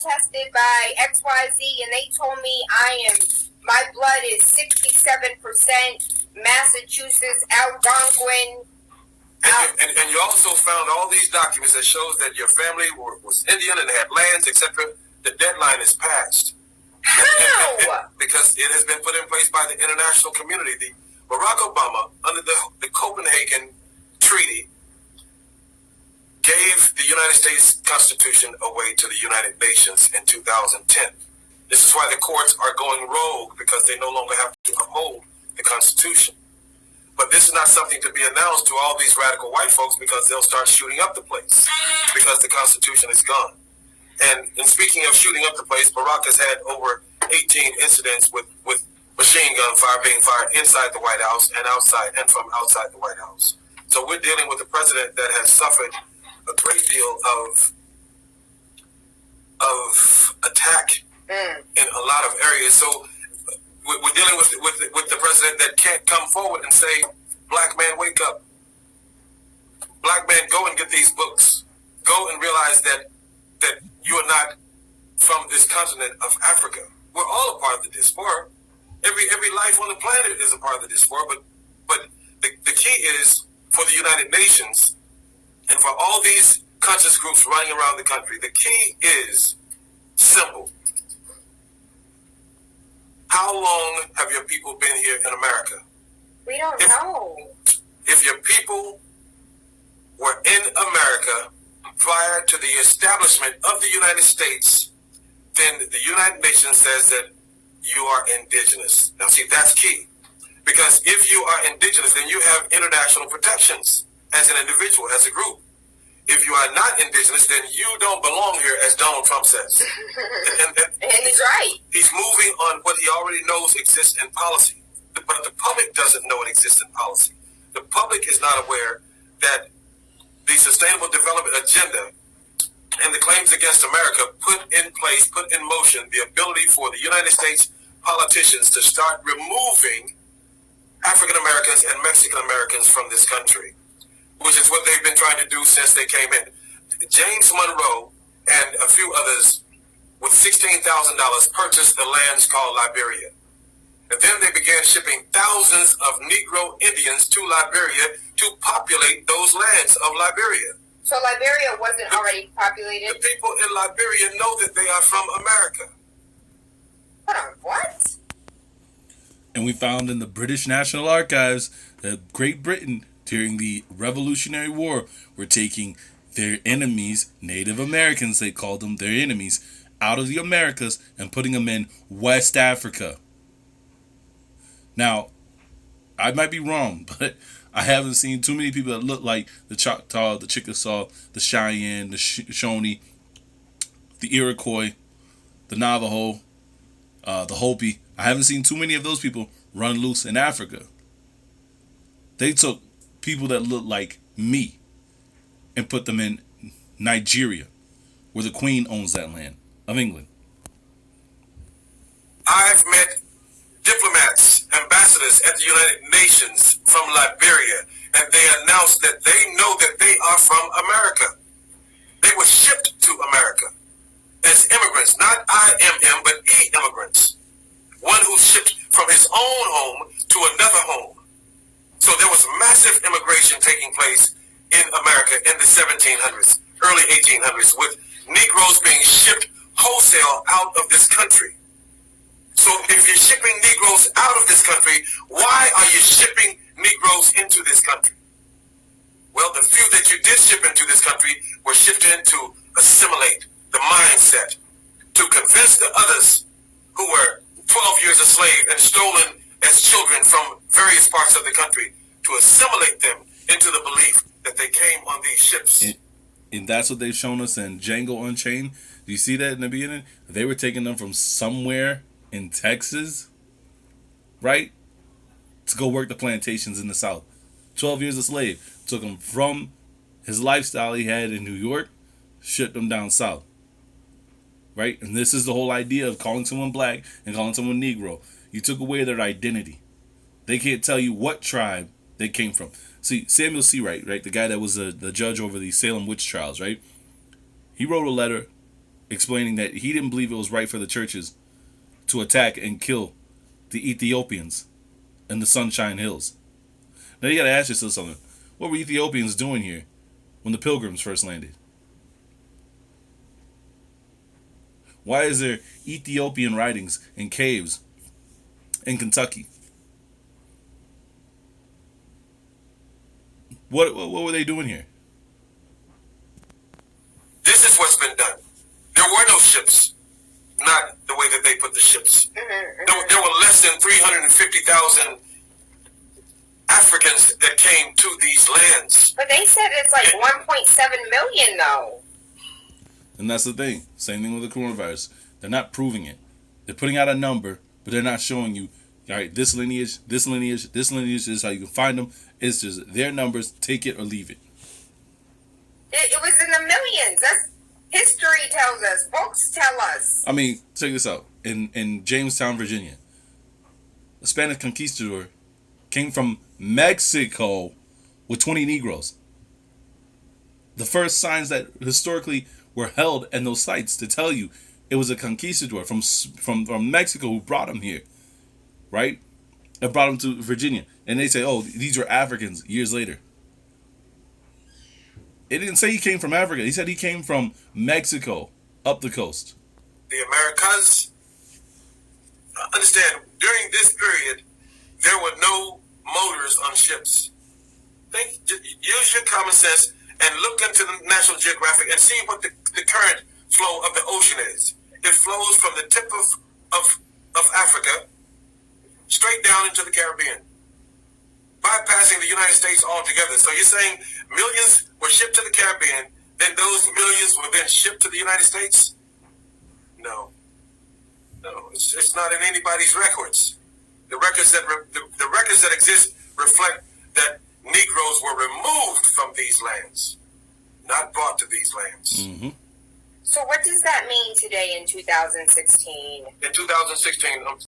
tested by XYZ, and they told me my blood is 67% Massachusetts, Algonquin. And you also found all these documents that shows that your family was Indian and had lands, etc. The deadline is passed. How? Because it has been put in place by the international community. Barack Obama, under the Copenhagen Treaty, gave the United States Constitution away to the United Nations in 2010. This is why the courts are going rogue, because they no longer have to uphold the Constitution. But this is not something to be announced to all these radical white folks, because they'll start shooting up the place because the Constitution is gone. And speaking of shooting up the place, Barack has had over 18 incidents with machine gun fire being fired inside the White House and outside and from outside the White House. So we're dealing with a president that has suffered a great deal of attack in a lot of areas. So we're dealing with the president that can't come forward and say, "Black man, wake up. Black man, go and get these books. Go and realize that you are not from this continent of Africa. We're all a part of the diaspora. Every life on the planet is a part of the diaspora. But the key is for the United Nations and for all these conscious groups running around the country. The key is simple. How long have your people been here in America? We don't know. If your people were in America prior to the establishment of the United States, then the United Nations says that you are indigenous. Now see, that's key. Because if you are indigenous, then you have international protections as an individual, as a group. If you are not indigenous, then you don't belong here, as Donald Trump says. And he's right. He's moving on what he already knows exists in policy. But the public doesn't know it exists in policy. The public is not aware that the Sustainable Development Agenda and the claims against America put in motion the ability for the United States politicians to start removing African Americans and Mexican Americans from this country, which is what they've been trying to do since they came in. James Monroe and a few others with $16,000 purchased the lands called Liberia. And then they began shipping thousands of Negro Indians to Liberia to populate those lands of Liberia. So Liberia wasn't already populated? The people in Liberia know that they are from America. Hold on, what? And we found in the British National Archives that Great Britain, during the Revolutionary War, were taking their enemies, Native Americans, they called them their enemies, out of the Americas and putting them in West Africa. Now, I might be wrong, but I haven't seen too many people that look like the Choctaw, the Chickasaw, the Cheyenne, the Shawnee, the Iroquois, the Navajo, the Hopi. I haven't seen too many of those people run loose in Africa. They took people that look like me and put them in Nigeria, where the Queen owns that land of England. I've met diplomats, ambassadors at the United Nations from Liberia, and they announced that they know that they are from America. They were shipped to America as immigrants, not IMM, but E-immigrants. One who shipped from his own home to another home. So there was massive immigration taking place in America in the 1700s, early 1800s, with Negroes being shipped wholesale out of this country. So if you're shipping Negroes out of this country, why are you shipping Negroes into this country? Well, the few that you did ship into this country were shipped in to assimilate the mindset, to convince the others who were 12 years a slave and stolen as children from various parts of the country, to assimilate them into the belief that they came on these ships. And that's what they've shown us in Django Unchained. Do you see that in the beginning? They were taking them from somewhere in Texas, right, to go work the plantations in the South. 12 years a slave. Took him from his lifestyle he had in New York, shipped him down south. Right? And this is the whole idea of calling someone black and calling someone Negro. You took away their identity. They can't tell you what tribe they came from. See, Samuel Seawright, right, the guy that was the judge over the Salem witch trials, right? He wrote a letter explaining that he didn't believe it was right for the churches to attack and kill the Ethiopians in the Sunshine Hills. Now you gotta ask yourself something. What were Ethiopians doing here when the Pilgrims first landed? Why is there Ethiopian writings in caves in Kentucky? What were they doing here? This is what's been done. There were no ships. Not the way that they put the ships. There were less than 350,000 Africans that came to these lands. But they said it's like 1.7 million, though. And that's the thing. Same thing with the coronavirus. They're not proving it. They're putting out a number, but they're not showing you, all right, this lineage is how you can find them. It's just their numbers. Take it or leave it. It was in the millions. That's history tells us. Books tell us. I mean, check this out. In Jamestown, Virginia, a Spanish conquistador came from Mexico with 20 Negroes. The first signs that historically were held in those sites to tell you it was a conquistador from Mexico who brought him here, right? And brought him to Virginia. And they say, oh, these were Africans years later. It didn't say he came from Africa. He said he came from Mexico up the coast. The Americas, understand, during this period, there were no motors on ships. Use your common sense and look into the National Geographic and see what the current flow of the ocean is. It flows from the tip of Africa straight down into the Caribbean, bypassing the United States altogether. So you're saying millions were shipped to the Caribbean, then those millions were then shipped to the United States? No, it's not in anybody's records. The records that exist reflect that Negroes were removed from these lands, not brought to these lands. Mm-hmm. So what does that mean today in 2016? In 2016,